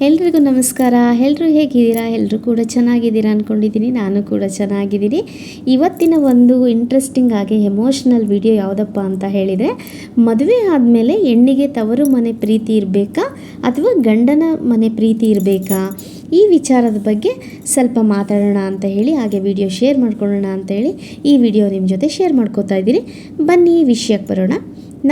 ಎಲ್ರಿಗೂ ನಮಸ್ಕಾರ. ಎಲ್ಲರೂ ಹೇಗಿದ್ದೀರಾ? ಎಲ್ಲರೂ ಕೂಡ ಚೆನ್ನಾಗಿದ್ದೀರಾ ಅಂದ್ಕೊಂಡಿದ್ದೀನಿ. ನಾನು ಕೂಡ ಚೆನ್ನಾಗಿದ್ದೀನಿ. ಇವತ್ತಿನ ಒಂದು ಇಂಟ್ರೆಸ್ಟಿಂಗ್ ಆಗಿ ಎಮೋಷ್ನಲ್ ವಿಡಿಯೋ ಯಾವುದಪ್ಪ ಅಂತ ಹೇಳಿದರೆ, ಮದುವೆ ಆದಮೇಲೆ ಹೆಣ್ಣಿಗೆ ತವರು ಮನೆ ಪ್ರೀತಿ ಇರಬೇಕಾ ಅಥವಾ ಗಂಡನ ಮನೆ ಪ್ರೀತಿ ಇರಬೇಕಾ, ಈ ವಿಚಾರದ ಬಗ್ಗೆ ಸ್ವಲ್ಪ ಮಾತಾಡೋಣ ಅಂತ ಹೇಳಿ, ಹಾಗೆ ವಿಡಿಯೋ ಶೇರ್ ಮಾಡ್ಕೊಳ್ಳೋಣ ಅಂತ ಹೇಳಿ ಈ ವಿಡಿಯೋ ನಿಮ್ಮ ಜೊತೆ ಶೇರ್ ಮಾಡ್ಕೋತಾ ಇದ್ದೀನಿ. ಬನ್ನಿ ವಿಷಯಕ್ಕೆ ಬರೋಣ.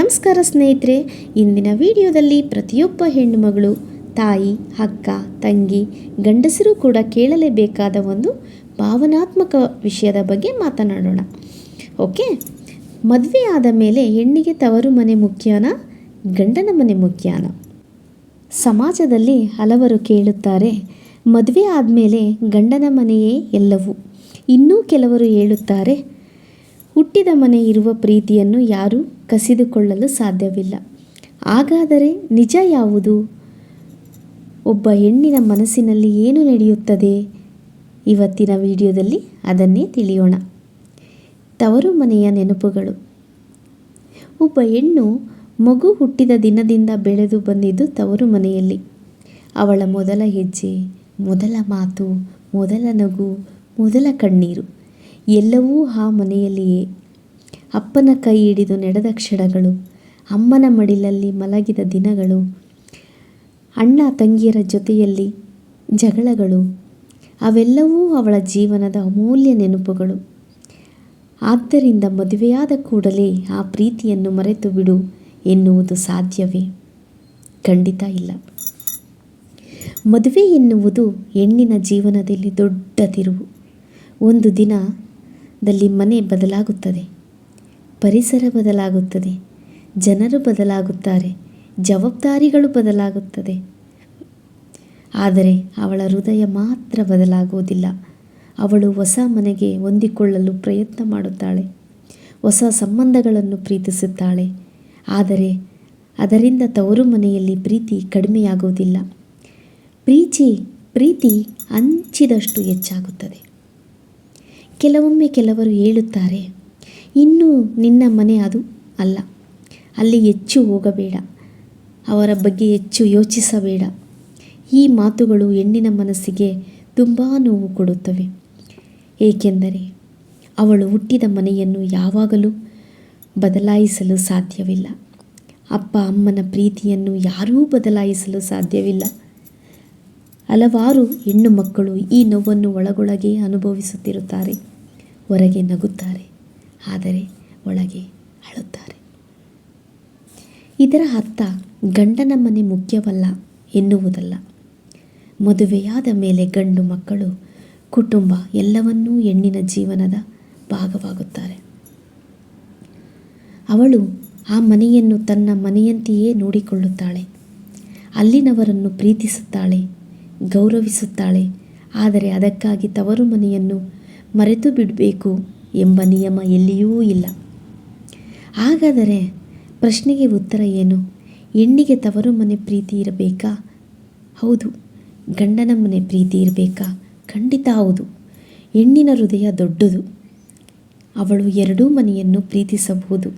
ನಮಸ್ಕಾರ ಸ್ನೇಹಿತರೆ. ಇಂದಿನ ವಿಡಿಯೋದಲ್ಲಿ ಪ್ರತಿಯೊಬ್ಬ ಹೆಣ್ಣು ಮಗಳು, ತಾಯಿ, ಅಕ್ಕ, ತಂಗಿ, ಗಂಡಸರು ಕೂಡ ಕೇಳಲೇಬೇಕಾದ ಒಂದು ಭಾವನಾತ್ಮಕ ವಿಷಯದ ಬಗ್ಗೆ ಮಾತನಾಡೋಣ. ಓಕೆ, ಮದುವೆ ಆದ ಮೇಲೆ ಹೆಣ್ಣಿಗೆ ತವರು ಮನೆ ಮುಖ್ಯನಾ, ಗಂಡನ ಮನೆ ಮುಖ್ಯನಾ? ಸಮಾಜದಲ್ಲಿ ಹಲವರು ಕೇಳುತ್ತಾರೆ, ಮದುವೆ ಆದಮೇಲೆ ಗಂಡನ ಮನೆಯೇ ಎಲ್ಲವೂ. ಇನ್ನೂ ಕೆಲವರು ಹೇಳುತ್ತಾರೆ, ಹುಟ್ಟಿದ ಮನೆ ಇರುವ ಪ್ರೀತಿಯನ್ನು ಯಾರೂ ಕಸಿದುಕೊಳ್ಳಲು ಸಾಧ್ಯವಿಲ್ಲ. ಹಾಗಾದರೆ ನಿಜ ಯಾವುದು? ಒಬ್ಬ ಹೆಣ್ಣಿನ ಮನಸ್ಸಿನಲ್ಲಿ ಏನು ನಡೆಯುತ್ತದೆ? ಇವತ್ತಿನ ವಿಡಿಯೋದಲ್ಲಿ ಅದನ್ನೇ ತಿಳಿಯೋಣ. ತವರು ಮನೆಯ ನೆನಪುಗಳು. ಒಬ್ಬ ಹೆಣ್ಣು ಮಗು ಹುಟ್ಟಿದ ದಿನದಿಂದ ಬೆಳೆದು ಬಂದಿದ್ದು ತವರು ಮನೆಯಲ್ಲಿ. ಅವಳ ಮೊದಲ ಹೆಜ್ಜೆ, ಮೊದಲ ಮಾತು, ಮೊದಲ ನಗು, ಮೊದಲ ಕಣ್ಣೀರು ಎಲ್ಲವೂ ಆ ಮನೆಯಲ್ಲಿಯೇ. ಅಪ್ಪನ ಕೈ ಹಿಡಿದು ನಡೆದ ಕ್ಷಣಗಳು, ಅಮ್ಮನ ಮಡಿಲಲ್ಲಿ ಮಲಗಿದ ದಿನಗಳು, ಅಣ್ಣ ತಂಗಿಯರ ಜೊತೆಯಲ್ಲಿ ಜಗಳಗಳು, ಅವೆಲ್ಲವೂ ಅವಳ ಜೀವನದ ಅಮೂಲ್ಯ ನೆನಪುಗಳು. ಆದ್ದರಿಂದ ಮದುವೆಯಾದ ಕೂಡಲೇ ಆ ಪ್ರೀತಿಯನ್ನು ಮರೆತು ಬಿಡು ಎನ್ನುವುದು ಸಾಧ್ಯವೇ? ಖಂಡಿತ ಇಲ್ಲ. ಮದುವೆ ಎನ್ನುವುದು ಹೆಣ್ಣಿನ ಜೀವನದಲ್ಲಿ ದೊಡ್ಡ ತಿರುವು. ಒಂದು ದಿನದಲ್ಲಿ ಮನೆ ಬದಲಾಗುತ್ತದೆ, ಪರಿಸರ ಬದಲಾಗುತ್ತದೆ, ಜನರು ಬದಲಾಗುತ್ತಾರೆ, ಜವಾಬ್ದಾರಿಗಳು ಬದಲಾಗುತ್ತದೆ. ಆದರೆ ಅವಳ ಹೃದಯ ಮಾತ್ರ ಬದಲಾಗುವುದಿಲ್ಲ. ಅವಳು ಹೊಸ ಮನೆಗೆ ಹೊಂದಿಕೊಳ್ಳಲು ಪ್ರಯತ್ನ ಮಾಡುತ್ತಾಳೆ, ಹೊಸ ಸಂಬಂಧಗಳನ್ನು ಪ್ರೀತಿಸುತ್ತಾಳೆ. ಆದರೆ ಅದರಿಂದ ತವರು ಮನೆಯಲ್ಲಿ ಪ್ರೀತಿ ಕಡಿಮೆಯಾಗುವುದಿಲ್ಲ. ಪ್ರೀತಿ ಹಂಚಿದಷ್ಟು ಹೆಚ್ಚಾಗುತ್ತದೆ. ಕೆಲವರು ಹೇಳುತ್ತಾರೆ, ಇನ್ನೂ ನಿನ್ನ ಮನೆ ಅದು ಅಲ್ಲ, ಅಲ್ಲಿ ಹೆಚ್ಚು ಹೋಗಬೇಡ, ಅವರ ಬಗ್ಗೆ ಹೆಚ್ಚು ಯೋಚಿಸಬೇಡ. ಈ ಮಾತುಗಳು ಹೆಣ್ಣಿನ ಮನಸ್ಸಿಗೆ ತುಂಬ ನೋವು ಕೊಡುತ್ತವೆ. ಏಕೆಂದರೆ ಅವಳು ಹುಟ್ಟಿದ ಮನೆಯನ್ನು ಯಾವಾಗಲೂ ಬದಲಾಯಿಸಲು ಸಾಧ್ಯವಿಲ್ಲ. ಅಪ್ಪ ಅಮ್ಮನ ಪ್ರೀತಿಯನ್ನು ಯಾರೂ ಬದಲಾಯಿಸಲು ಸಾಧ್ಯವಿಲ್ಲ. ಹಲವಾರು ಹೆಣ್ಣು ಮಕ್ಕಳು ಈ ನೋವನ್ನು ಒಳಗೊಳಗೆ ಅನುಭವಿಸುತ್ತಿರುತ್ತಾರೆ. ಹೊರಗೆ ನಗುತ್ತಾರೆ, ಆದರೆ ಒಳಗೆ ಅಳುತ್ತಾರೆ. ಇದರ ಅರ್ಥ ಗಂಡನ ಮನೆ ಮುಖ್ಯವಲ್ಲ ಎನ್ನುವುದಲ್ಲ. ಮದುವೆಯಾದ ಮೇಲೆ ಗಂಡು ಮಕ್ಕಳು, ಕುಟುಂಬ ಎಲ್ಲವನ್ನೂ ಹೆಣ್ಣಿನ ಜೀವನದ ಭಾಗವಾಗುತ್ತಾರೆ. ಅವಳು ಆ ಮನೆಯನ್ನು ತನ್ನ ಮನೆಯಂತೆಯೇ ನೋಡಿಕೊಳ್ಳುತ್ತಾಳೆ. ಅಲ್ಲಿನವರನ್ನು ಪ್ರೀತಿಸುತ್ತಾಳೆ, ಗೌರವಿಸುತ್ತಾಳೆ. ಆದರೆ ಅದಕ್ಕಾಗಿ ತವರು ಮನೆಯನ್ನು ಮರೆತು ಬಿಡಬೇಕು ಎಂಬ ನಿಯಮ ಎಲ್ಲಿಯೂ ಇಲ್ಲ. ಹಾಗಾದರೆ ಪ್ರಶ್ನೆಗೆ ಉತ್ತರ ಏನು? ಹೆಣ್ಣಿಗೆ ತವರು ಮನೆ ಪ್ರೀತಿ ಇರಬೇಕಾ? ಹೌದು. ಗಂಡನ ಮನೆ ಪ್ರೀತಿ ಇರಬೇಕಾ? ಖಂಡಿತ ಹೌದು. ಹೆಣ್ಣಿನ ಹೃದಯ ದೊಡ್ಡದು. ಅವಳು ಎರಡೂ ಮನೆಯನ್ನು ಪ್ರೀತಿಸಬಹುದು,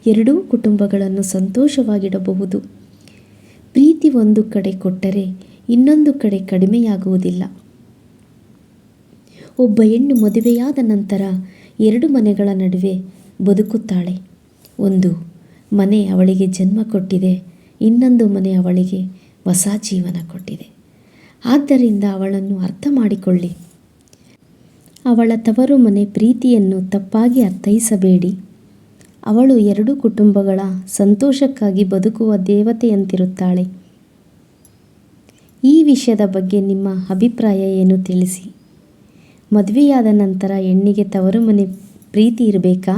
ಎರಡೂ ಕುಟುಂಬಗಳನ್ನು ಸಂತೋಷವಾಗಿಡಬಹುದು. ಪ್ರೀತಿ ಒಂದು ಕಡೆ ಕೊಟ್ಟರೆ ಇನ್ನೊಂದು ಕಡೆ ಕಡಿಮೆಯಾಗುವುದಿಲ್ಲ. ಒಬ್ಬ ಹೆಣ್ಣು ಮದುವೆಯಾದ ನಂತರ ಎರಡು ಮನೆಗಳ ನಡುವೆ ಬದುಕುತ್ತಾಳೆ. ಒಂದು ಮನೆ ಅವಳಿಗೆ ಜನ್ಮ ಕೊಟ್ಟಿದೆ, ಇನ್ನೊಂದು ಮನೆ ಅವಳಿಗೆ ಹೊಸ ಜೀವನ ಕೊಟ್ಟಿದೆ. ಆದ್ದರಿಂದ ಅವಳನ್ನು ಅರ್ಥ ಮಾಡಿಕೊಳ್ಳಿ. ಅವಳ ತವರು ಮನೆ ಪ್ರೀತಿಯನ್ನು ತಪ್ಪಾಗಿ ಅರ್ಥೈಸಬೇಡಿ. ಅವಳು ಎರಡು ಕುಟುಂಬಗಳ ಸಂತೋಷಕ್ಕಾಗಿ ಬದುಕುವ ದೇವತೆಯಂತಿರುತ್ತಾಳೆ. ಈ ವಿಷಯದ ಬಗ್ಗೆ ನಿಮ್ಮ ಅಭಿಪ್ರಾಯ ಏನು ತಿಳಿಸಿ. ಮದುವೆಯಾದ ನಂತರ ಹೆಣ್ಣಿಗೆ ತವರು ಮನೆ ಪ್ರೀತಿ ಇರಬೇಕಾ,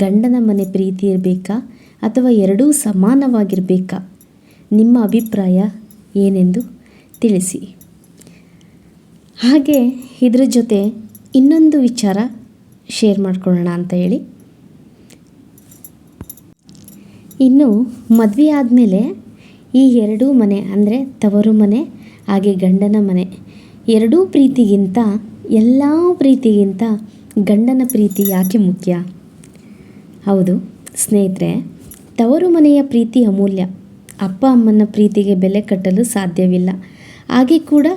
ಗಂಡನ ಮನೆ ಪ್ರೀತಿ ಇರಬೇಕಾ, ಅಥವಾ ಎರಡೂ ಸಮಾನವಾಗಿರಬೇಕಾ? ನಿಮ್ಮ ಅಭಿಪ್ರಾಯ ಏನೆಂದು ತಿಳಿಸಿ. ಹಾಗೆ ಇದ್ರ ಜೊತೆ ಇನ್ನೊಂದು ವಿಚಾರ ಶೇರ್ ಮಾಡ್ಕೊಳ್ಳೋಣ ಅಂತ ಹೇಳಿ, ಇನ್ನು ಮದುವೆ ಆದಮೇಲೆ ಈ ಎರಡೂ ಮನೆ ಅಂದರೆ ತವರು ಮನೆ ಹಾಗೆ ಗಂಡನ ಮನೆ ಎರಡೂ ಪ್ರೀತಿಗಿಂತ, ಎಲ್ಲ ಪ್ರೀತಿಗಿಂತ ಗಂಡನ ಪ್ರೀತಿ ಯಾಕೆ ಮುಖ್ಯ? ಹೌದು ಸ್ನೇಹಿತರೆ, ತವರು ಮನೆಯ ಪ್ರೀತಿ ಅಮೂಲ್ಯ. ಅಪ್ಪ ಅಮ್ಮನ ಪ್ರೀತಿಗೆ ಬೆಲೆ ಕಟ್ಟಲು ಸಾಧ್ಯವಿಲ್ಲ. ಹಾಗೆ ಕೂಡ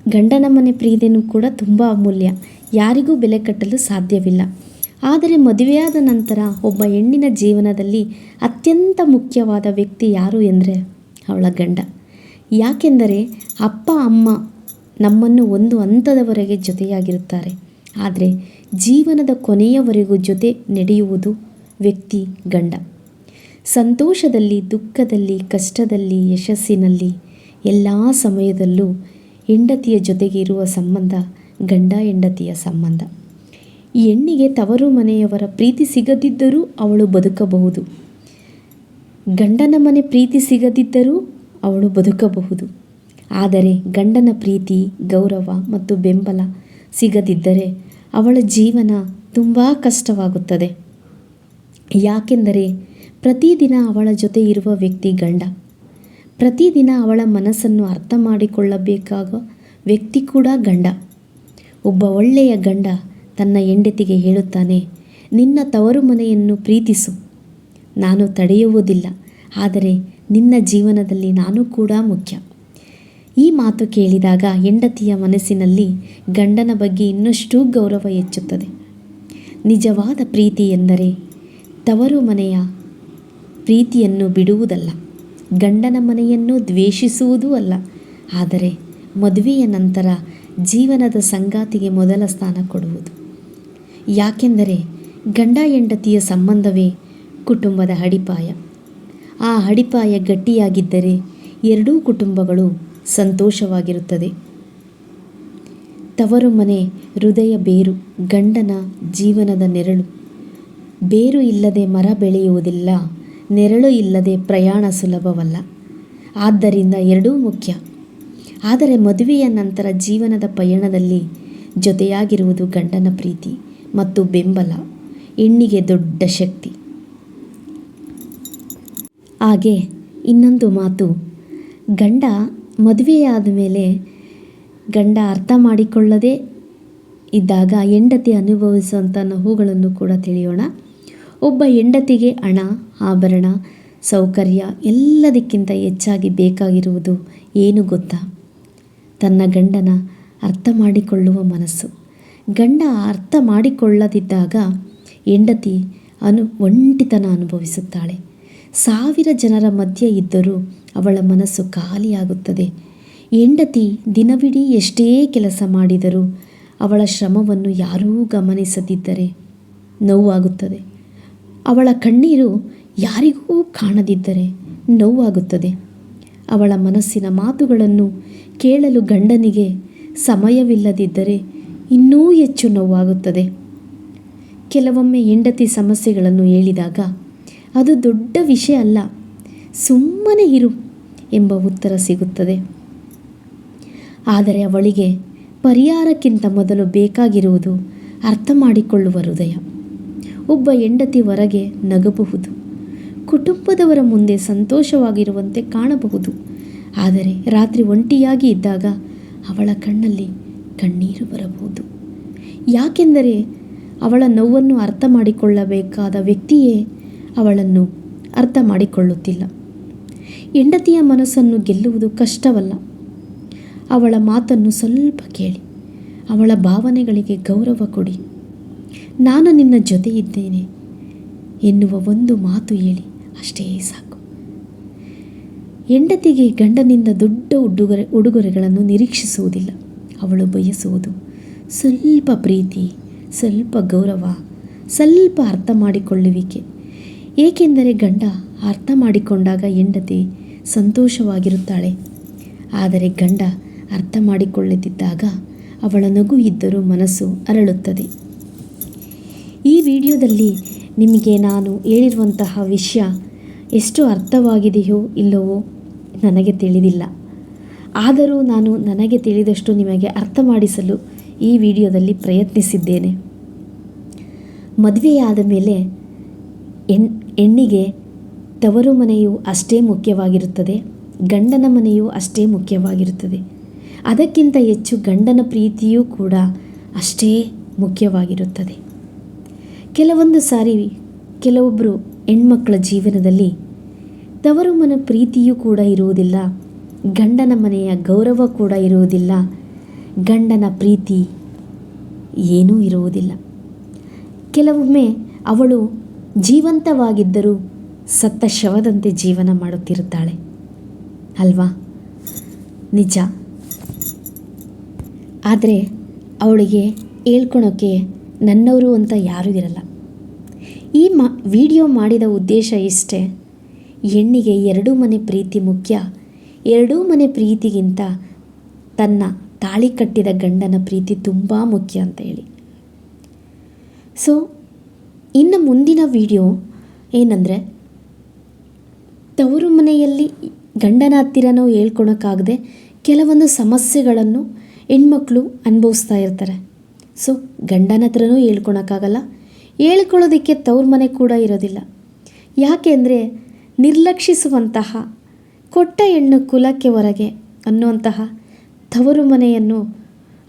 ಗಂಡನ ಮನೆ ಪ್ರೀತಿಯೂ ಕೂಡ ತುಂಬ ಅಮೂಲ್ಯ, ಯಾರಿಗೂ ಬೆಲೆ ಕಟ್ಟಲು ಸಾಧ್ಯವಿಲ್ಲ. ಆದರೆ ಮದುವೆಯಾದ ನಂತರ ಒಬ್ಬ ಹೆಣ್ಣಿನ ಜೀವನದಲ್ಲಿ ಅತ್ಯಂತ ಮುಖ್ಯವಾದ ವ್ಯಕ್ತಿ ಯಾರು ಎಂದರೆ ಅವಳ ಗಂಡ. ಯಾಕೆಂದರೆ ಅಪ್ಪ ಅಮ್ಮ ನಮ್ಮನ್ನು ಒಂದು ಹಂತದವರೆಗೆ ಜೊತೆಯಾಗಿರುತ್ತಾರೆ, ಆದರೆ ಜೀವನದ ಕೊನೆಯವರೆಗೂ ಜೊತೆ ನಡೆಯುವುದು ವ್ಯಕ್ತಿ ಗಂಡ. ಸಂತೋಷದಲ್ಲಿ, ದುಃಖದಲ್ಲಿ, ಕಷ್ಟದಲ್ಲಿ, ಯಶಸ್ಸಿನಲ್ಲಿ ಎಲ್ಲ ಸಮಯದಲ್ಲೂ ಹೆಂಡತಿಯ ಜೊತೆಗೆ ಇರುವ ಸಂಬಂಧ ಗಂಡ ಹೆಂಡತಿಯ ಸಂಬಂಧ. ಈ ಹೆಣ್ಣಿಗೆ ತವರು ಮನೆಯವರ ಪ್ರೀತಿ ಸಿಗದಿದ್ದರೂ ಅವಳು ಬದುಕಬಹುದು, ಗಂಡನ ಮನೆ ಪ್ರೀತಿ ಸಿಗದಿದ್ದರೂ ಅವಳು ಬದುಕಬಹುದು. ಆದರೆ ಗಂಡನ ಪ್ರೀತಿ, ಗೌರವ ಮತ್ತು ಬೆಂಬಲ ಸಿಗದಿದ್ದರೆ ಅವಳ ಜೀವನ ತುಂಬ ಕಷ್ಟವಾಗುತ್ತದೆ. ಯಾಕೆಂದರೆ ಪ್ರತಿದಿನ ಅವಳ ಜೊತೆ ಇರುವ ವ್ಯಕ್ತಿ ಗಂಡ. ಪ್ರತಿದಿನ ಅವಳ ಮನಸ್ಸನ್ನು ಅರ್ಥ ಮಾಡಿಕೊಳ್ಳಬೇಕಾದ ವ್ಯಕ್ತಿ ಕೂಡ ಗಂಡ. ಒಬ್ಬ ಒಳ್ಳೆಯ ಗಂಡ ತನ್ನ ಹೆಂಡತಿಗೆ ಹೇಳುತ್ತಾನೆ, ನಿನ್ನ ತವರು ಮನೆಯನ್ನು ಪ್ರೀತಿಸು, ನಾನು ತಡೆಯುವುದಿಲ್ಲ, ಆದರೆ ನಿನ್ನ ಜೀವನದಲ್ಲಿ ನಾನು ಕೂಡ ಮುಖ್ಯ. ಈ ಮಾತು ಕೇಳಿದಾಗ ಹೆಂಡತಿಯ ಮನಸ್ಸಿನಲ್ಲಿ ಗಂಡನ ಬಗ್ಗೆ ಇನ್ನಷ್ಟು ಗೌರವ ಹೆಚ್ಚುತ್ತದೆ. ನಿಜವಾದ ಪ್ರೀತಿ ಎಂದರೆ ತವರು ಮನೆಯ ಪ್ರೀತಿಯನ್ನು ಬಿಡುವುದಲ್ಲ, ಗಂಡನ ಮನೆಯನ್ನು ದ್ವೇಷಿಸುವುದೂ ಅಲ್ಲ, ಆದರೆ ಮದುವೆಯ ನಂತರ ಜೀವನದ ಸಂಗಾತಿಗೆ ಮೊದಲ ಸ್ಥಾನ ಕೊಡುವುದು. ಯಾಕೆಂದರೆ ಗಂಡ ಹೆಂಡತಿಯ ಸಂಬಂಧವೇ ಕುಟುಂಬದ ಅಡಿಪಾಯ. ಆ ಅಡಿಪಾಯ ಗಟ್ಟಿಯಾಗಿದ್ದರೆ ಎರಡೂ ಕುಟುಂಬಗಳು ಸಂತೋಷವಾಗಿರುತ್ತದೆ. ತವರು ಮನೆ ಹೃದಯ ಬೇರು, ಗಂಡನ ಜೀವನದ ನೆರಳು. ಬೇರು ಇಲ್ಲದೆ ಮರ ಬೆಳೆಯುವುದಿಲ್ಲ, ನೆರಳು ಇಲ್ಲದೆ ಪ್ರಯಾಣ ಸುಲಭವಲ್ಲ. ಆದ್ದರಿಂದ ಎರಡೂ ಮುಖ್ಯ. ಆದರೆ ಮದುವೆಯ ನಂತರ ಜೀವನದ ಪಯಣದಲ್ಲಿ ಜೊತೆಯಾಗಿರುವುದು ಗಂಡನ ಪ್ರೀತಿ ಮತ್ತು ಬೆಂಬಲ ಹೆಣ್ಣಿಗೆ ದೊಡ್ಡ ಶಕ್ತಿ. ಹಾಗೆ ಇನ್ನೊಂದು ಮಾತು, ಗಂಡ ಮದುವೆಯಾದ ಮೇಲೆ ಗಂಡ ಅರ್ಥ ಮಾಡಿಕೊಳ್ಳದೇ ಇದ್ದಾಗ ಹೆಂಡತಿ ಅನುಭವಿಸುವಂಥ ನೋವುಗಳನ್ನು ಕೂಡ ತಿಳಿಯೋಣ. ಒಬ್ಬ ಹೆಂಡತಿಗೆ ಹಣ, ಆಭರಣ, ಸೌಕರ್ಯ ಎಲ್ಲದಕ್ಕಿಂತ ಹೆಚ್ಚಾಗಿ ಬೇಕಾಗಿರುವುದು ಏನು ಗೊತ್ತಾ? ತನ್ನ ಗಂಡನ ಅರ್ಥ ಮಾಡಿಕೊಳ್ಳುವ ಮನಸ್ಸು. ಗಂಡ ಅರ್ಥ ಮಾಡಿಕೊಳ್ಳದಿದ್ದಾಗ ಹೆಂಡತಿ ಒಂಟಿತನ ಅನುಭವಿಸುತ್ತಾಳೆ. 1000 ಜನರ ಮಧ್ಯೆ ಇದ್ದರೂ ಅವಳ ಮನಸ್ಸು ಖಾಲಿಯಾಗುತ್ತದೆ. ಹೆಂಡತಿ ದಿನವಿಡೀ ಎಷ್ಟೇ ಕೆಲಸ ಮಾಡಿದರೂ ಅವಳ ಶ್ರಮವನ್ನು ಯಾರೂ ಗಮನಿಸದಿದ್ದರೆ ನೋವಾಗುತ್ತದೆ. ಅವಳ ಕಣ್ಣೀರು ಯಾರಿಗೂ ಕಾಣದಿದ್ದರೆ ನೋವಾಗುತ್ತದೆ. ಅವಳ ಮನಸ್ಸಿನ ಮಾತುಗಳನ್ನು ಕೇಳಲು ಗಂಡನಿಗೆ ಸಮಯವಿಲ್ಲದಿದ್ದರೆ ಇನ್ನೂ ಹೆಚ್ಚು ನೋವಾಗುತ್ತದೆ. ಕೆಲವೊಮ್ಮೆ ಹೆಂಡತಿ ಸಮಸ್ಯೆಗಳನ್ನು ಹೇಳಿದಾಗ ಅದು ದೊಡ್ಡ ವಿಷಯ ಅಲ್ಲ, ಸುಮ್ಮನೆ ಇರು ಎಂಬ ಉತ್ತರ ಸಿಗುತ್ತದೆ. ಆದರೆ ಅವಳಿಗೆ ಪರಿಹಾರಕ್ಕಿಂತ ಮೊದಲು ಬೇಕಾಗಿರುವುದು ಅರ್ಥ ಮಾಡಿಕೊಳ್ಳುವ ಹೃದಯ. ಒಬ್ಬ ಹೆಂಡತಿ ಹೊರಗೆ ನಗಬಹುದು, ಕುಟುಂಬದವರ ಮುಂದೆ ಸಂತೋಷವಾಗಿರುವಂತೆ ಕಾಣಬಹುದು, ಆದರೆ ರಾತ್ರಿ ಒಂಟಿಯಾಗಿ ಇದ್ದಾಗ ಅವಳ ಕಣ್ಣಲ್ಲಿ ಕಣ್ಣೀರು ಬರಬಹುದು. ಯಾಕೆಂದರೆ ಅವಳ ನೋವನ್ನು ಅರ್ಥ ಮಾಡಿಕೊಳ್ಳಬೇಕಾದ ವ್ಯಕ್ತಿಯೇ ಅವಳನ್ನು ಅರ್ಥ ಮಾಡಿಕೊಳ್ಳುತ್ತಿಲ್ಲ. ಹೆಂಡತಿಯ ಮನಸ್ಸನ್ನು ಗೆಲ್ಲುವುದು ಕಷ್ಟವಲ್ಲ. ಅವಳ ಮಾತನ್ನು ಸ್ವಲ್ಪ ಕೇಳಿ, ಅವಳ ಭಾವನೆಗಳಿಗೆ ಗೌರವ ಕೊಡಿ. ನಾನು ನಿನ್ನ ಜೊತೆ ಇದ್ದೇನೆ ಎನ್ನುವ ಒಂದು ಮಾತು ಹೇಳಿ, ಅಷ್ಟೇ ಸಾಕು. ಹೆಂಡತಿಗೆ ಗಂಡನಿಂದ ದೊಡ್ಡ ಉಡುಗೊರೆಗಳನ್ನು ನಿರೀಕ್ಷಿಸುವುದಿಲ್ಲ. ಅವಳು ಬಯಸುವುದು ಸ್ವಲ್ಪ ಪ್ರೀತಿ, ಸ್ವಲ್ಪ ಗೌರವ, ಸ್ವಲ್ಪ ಅರ್ಥ ಮಾಡಿಕೊಳ್ಳುವಿಕೆ. ಏಕೆಂದರೆ ಗಂಡ ಅರ್ಥ ಮಾಡಿಕೊಂಡಾಗ ಹೆಂಡತಿ ಸಂತೋಷವಾಗಿರುತ್ತಾಳೆ. ಆದರೆ ಗಂಡ ಅರ್ಥ ಮಾಡಿಕೊಳ್ಳದಿದ್ದಾಗ ಅವಳ ನಗು ಇದ್ದರೂ ಮನಸ್ಸು ಅರಳುತ್ತದೆ. ಈ ವಿಡಿಯೋದಲ್ಲಿ ನಿಮಗೆ ನಾನು ಹೇಳಿರುವಂತಹ ವಿಷಯ ಎಷ್ಟು ಅರ್ಥವಾಗಿದೆಯೋ ಇಲ್ಲವೋ ನನಗೆ ತಿಳಿದಿಲ್ಲ. ಆದರೂ ನಾನು ನನಗೆ ತಿಳಿದಷ್ಟು ನಿಮಗೆ ಅರ್ಥ ಮಾಡಿಸಲು ಈ ವಿಡಿಯೋದಲ್ಲಿ ಪ್ರಯತ್ನಿಸಿದ್ದೇನೆ. ಮದುವೆಯಾದ ಮೇಲೆ ಹೆಣ್ಣಿಗೆ ತವರು ಮನೆಯು ಅಷ್ಟೇ ಮುಖ್ಯವಾಗಿರುತ್ತದೆ, ಗಂಡನ ಮನೆಯೂ ಅಷ್ಟೇ ಮುಖ್ಯವಾಗಿರುತ್ತದೆ. ಅದಕ್ಕಿಂತ ಹೆಚ್ಚು ಗಂಡನ ಪ್ರೀತಿಯೂ ಕೂಡ ಅಷ್ಟೇ ಮುಖ್ಯವಾಗಿರುತ್ತದೆ. ಕೆಲವೊಂದು ಸಾರಿ ಕೆಲವೊಬ್ಬರು ಹೆಣ್ಮಕ್ಕಳ ಜೀವನದಲ್ಲಿ ತವರು ಮನೆ ಪ್ರೀತಿಯೂ ಕೂಡ ಇರುವುದಿಲ್ಲ, ಗಂಡನ ಮನೆಯ ಗೌರವ ಕೂಡ ಇರುವುದಿಲ್ಲ, ಗಂಡನ ಪ್ರೀತಿ ಏನೂ ಇರುವುದಿಲ್ಲ. ಕೆಲವೊಮ್ಮೆ ಅವಳು ಜೀವಂತವಾಗಿದ್ದರೂ ಸತ್ತ ಶವದಂತೆ ಜೀವನ ಮಾಡುತ್ತಿರುತ್ತಾಳೆ ಅಲ್ವಾ? ನಿಜ. ಆದರೆ ಅವಳಿಗೆ ಹೇಳ್ಕೊಳೋಕ್ಕೆ ನನ್ನವರು ಅಂತ ಯಾರೂ ಇರಲ್ಲ. ಈ ವಿಡಿಯೋ ಮಾಡಿದ ಉದ್ದೇಶ ಇಷ್ಟೇ, ಹೆಣ್ಣಿಗೆ ಎರಡೂ ಮನೆ ಪ್ರೀತಿ ಮುಖ್ಯ, ಎರಡೂ ಮನೆ ಪ್ರೀತಿಗಿಂತ ತನ್ನ ತಾಳಿ ಕಟ್ಟಿದ ಗಂಡನ ಪ್ರೀತಿ ತುಂಬ ಮುಖ್ಯ ಅಂತ ಹೇಳಿ. ಸೊ ಇನ್ನು ಮುಂದಿನ ವಿಡಿಯೋ ಏನಂದರೆ, ತವರು ಮನೆಯಲ್ಲಿ ಗಂಡನ ಹತ್ತಿರನೂ ಹೇಳ್ಕೊಳಕ್ಕಾಗದೆ ಕೆಲವೊಂದು ಸಮಸ್ಯೆಗಳನ್ನು ಹೆಣ್ಮಕ್ಳು ಅನುಭವಿಸ್ತಾ ಇರ್ತಾರೆ. ಸೊ ಗಂಡನ ಹತ್ರನೂ ಹೇಳ್ಕೊಳಕ್ಕಾಗಲ್ಲ, ಹೇಳ್ಕೊಳ್ಳೋದಕ್ಕೆ ತವ್ರ ಮನೆ ಕೂಡ ಇರೋದಿಲ್ಲ. ಯಾಕೆ ಅಂದರೆ ನಿರ್ಲಕ್ಷಿಸುವಂತಹ ಕೊಟ್ಟ ಹೆಣ್ಣು ಕುಲಕ್ಕೆ ಹೊರಗೆ ಅನ್ನುವಂತಹ ತವರು ಮನೆಯನ್ನು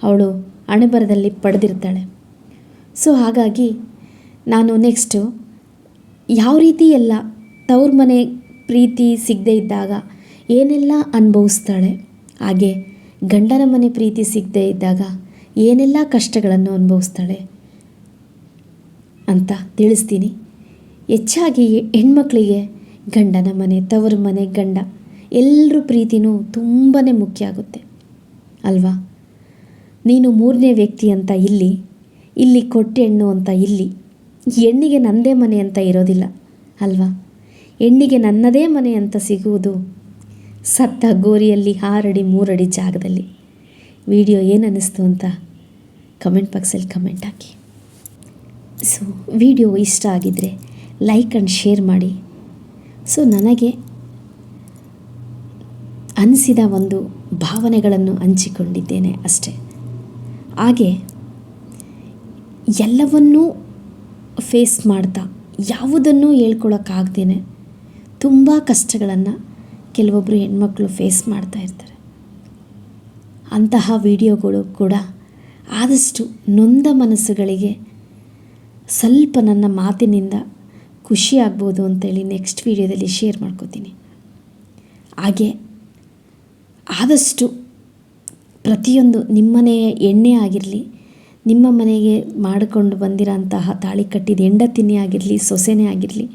ಅವಳು ಹಣೆಬರದಲ್ಲಿ ಪಡೆದಿರ್ತಾಳೆ. ಸೊ ಹಾಗಾಗಿ ನಾನು ನೆಕ್ಸ್ಟು ಯಾವ ರೀತಿ ಎಲ್ಲ ತವ್ರ ಮನೆ ಪ್ರೀತಿ ಸಿಗದೇ ಇದ್ದಾಗ ಏನೆಲ್ಲ ಅನುಭವಿಸ್ತಾಳೆ, ಹಾಗೆ ಗಂಡನ ಮನೆ ಪ್ರೀತಿ ಸಿಗದೇ ಇದ್ದಾಗ ಏನೆಲ್ಲ ಕಷ್ಟಗಳನ್ನು ಅನುಭವಿಸ್ತಾಳೆ ಅಂತ ತಿಳಿಸ್ತೀನಿ. ಹೆಚ್ಚಾಗಿ ಹೆಣ್ಮಕ್ಳಿಗೆ ಗಂಡನ ಮನೆ, ತವರು ಮನೆ, ಗಂಡ ಎಲ್ಲರ ಪ್ರೀತಿನೂ ತುಂಬಾ ಮುಖ್ಯ ಆಗುತ್ತೆ ಅಲ್ವಾ? ನೀನು ಮೂರನೇ ವ್ಯಕ್ತಿ ಅಂತ ಇಲ್ಲಿ ಕೊಟ್ಟೆ ಹೆಣ್ಣು ಅಂತ ಹೆಣ್ಣಿಗೆ ನನ್ನದೇ ಮನೆ ಅಂತ ಇರೋದಿಲ್ಲ ಅಲ್ವಾ? ಹೆಣ್ಣಿಗೆ ನನ್ನದೇ ಮನೆ ಅಂತ ಸಿಗುವುದು ಸತ್ತ ಗೋರಿಯಲ್ಲಿ 6 ಅಡಿ 3 ಅಡಿ ಜಾಗದಲ್ಲಿ. ವಿಡಿಯೋ ಏನು ಅನ್ನಿಸ್ತು ಅಂತ ಕಮೆಂಟ್ ಬಾಕ್ಸಲ್ಲಿ ಕಮೆಂಟ್ ಹಾಕಿ. ಸೊ ವಿಡಿಯೋ ಇಷ್ಟ ಆಗಿದ್ದರೆ ಲೈಕ್ ಆ್ಯಂಡ್ ಶೇರ್ ಮಾಡಿ. ಸೊ ನನಗೆ ಅನಿಸಿದ ಒಂದು ಭಾವನೆಗಳನ್ನು ಹಂಚಿಕೊಂಡಿದ್ದೇನೆ ಅಷ್ಟೇ. ಹಾಗೆ ಎಲ್ಲವನ್ನೂ ಫೇಸ್ ಮಾಡ್ತಾ ಯಾವುದನ್ನೂ ಹೇಳ್ಕೊಳಕ್ಕಾಗ್ದೇ ತುಂಬ ಕಷ್ಟಗಳನ್ನು ಕೆಲವೊಬ್ಬರು ಹೆಣ್ಮಕ್ಳು ಫೇಸ್ ಮಾಡ್ತಾ ಇರ್ತಾರೆ. ಅಂತಹ ವಿಡಿಯೋಗಳು ಕೂಡ ಆದಷ್ಟು ನೊಂದ ಮನಸ್ಸುಗಳಿಗೆ ಸ್ವಲ್ಪ ನನ್ನ ಮಾತಿನಿಂದ ಖುಷಿ ಆಗ್ಬೋದು ಅಂತೇಳಿ ನೆಕ್ಸ್ಟ್ ವಿಡಿಯೋದಲ್ಲಿ ಶೇರ್ ಮಾಡ್ಕೋತೀನಿ. ಹಾಗೆ ಆದಷ್ಟು ಪ್ರತಿಯೊಂದು ನಿಮ್ಮನೆಯ ಎಣ್ಣೆ ಆಗಿರಲಿ, ನಿಮ್ಮ ಮನೆಗೆ ಮಾಡಿಕೊಂಡು ಬಂದಿರೋಂತಹ ತಾಳಿ ಕಟ್ಟಿದ ಹೆಂಡತಿನೇ ಆಗಿರಲಿ, ಸೊಸೆನೇ ಆಗಿರಲಿ,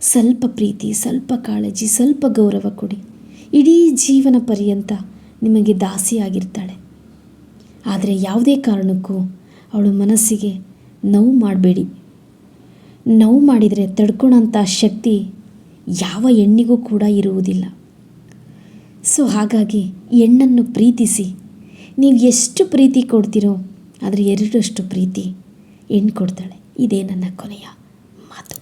ಸ್ವಲ್ಪ ಪ್ರೀತಿ, ಸ್ವಲ್ಪ ಕಾಳಜಿ, ಸ್ವಲ್ಪ ಗೌರವ ಕೊಡಿ. ಇಡೀ ಜೀವನ ಪರ್ಯಂತ ನಿಮಗೆ ದಾಸಿಯಾಗಿರ್ತಾಳೆ. ಆದರೆ ಯಾವುದೇ ಕಾರಣಕ್ಕೂ ಅವಳ ಮನಸ್ಸಿಗೆ ನೋವು ಮಾಡಬೇಡಿ. ನೋವು ಮಾಡಿದರೆ ತಡ್ಕೊಳೋಂಥ ಶಕ್ತಿ ಯಾವ ಹೆಣ್ಣಿಗೂ ಕೂಡ ಇರುವುದಿಲ್ಲ. ಸೊ ಹಾಗಾಗಿ ಹೆಣ್ಣನ್ನು ಪ್ರೀತಿಸಿ. ನೀವು ಎಷ್ಟು ಪ್ರೀತಿ ಕೊಡ್ತೀರೋ ಅದರ 2 ಪ್ರೀತಿ ಹೆಣ್ಣು ಕೊಡ್ತಾಳೆ. ಇದೇ ನನ್ನ ಕೊನೆಯ ಮಾತು.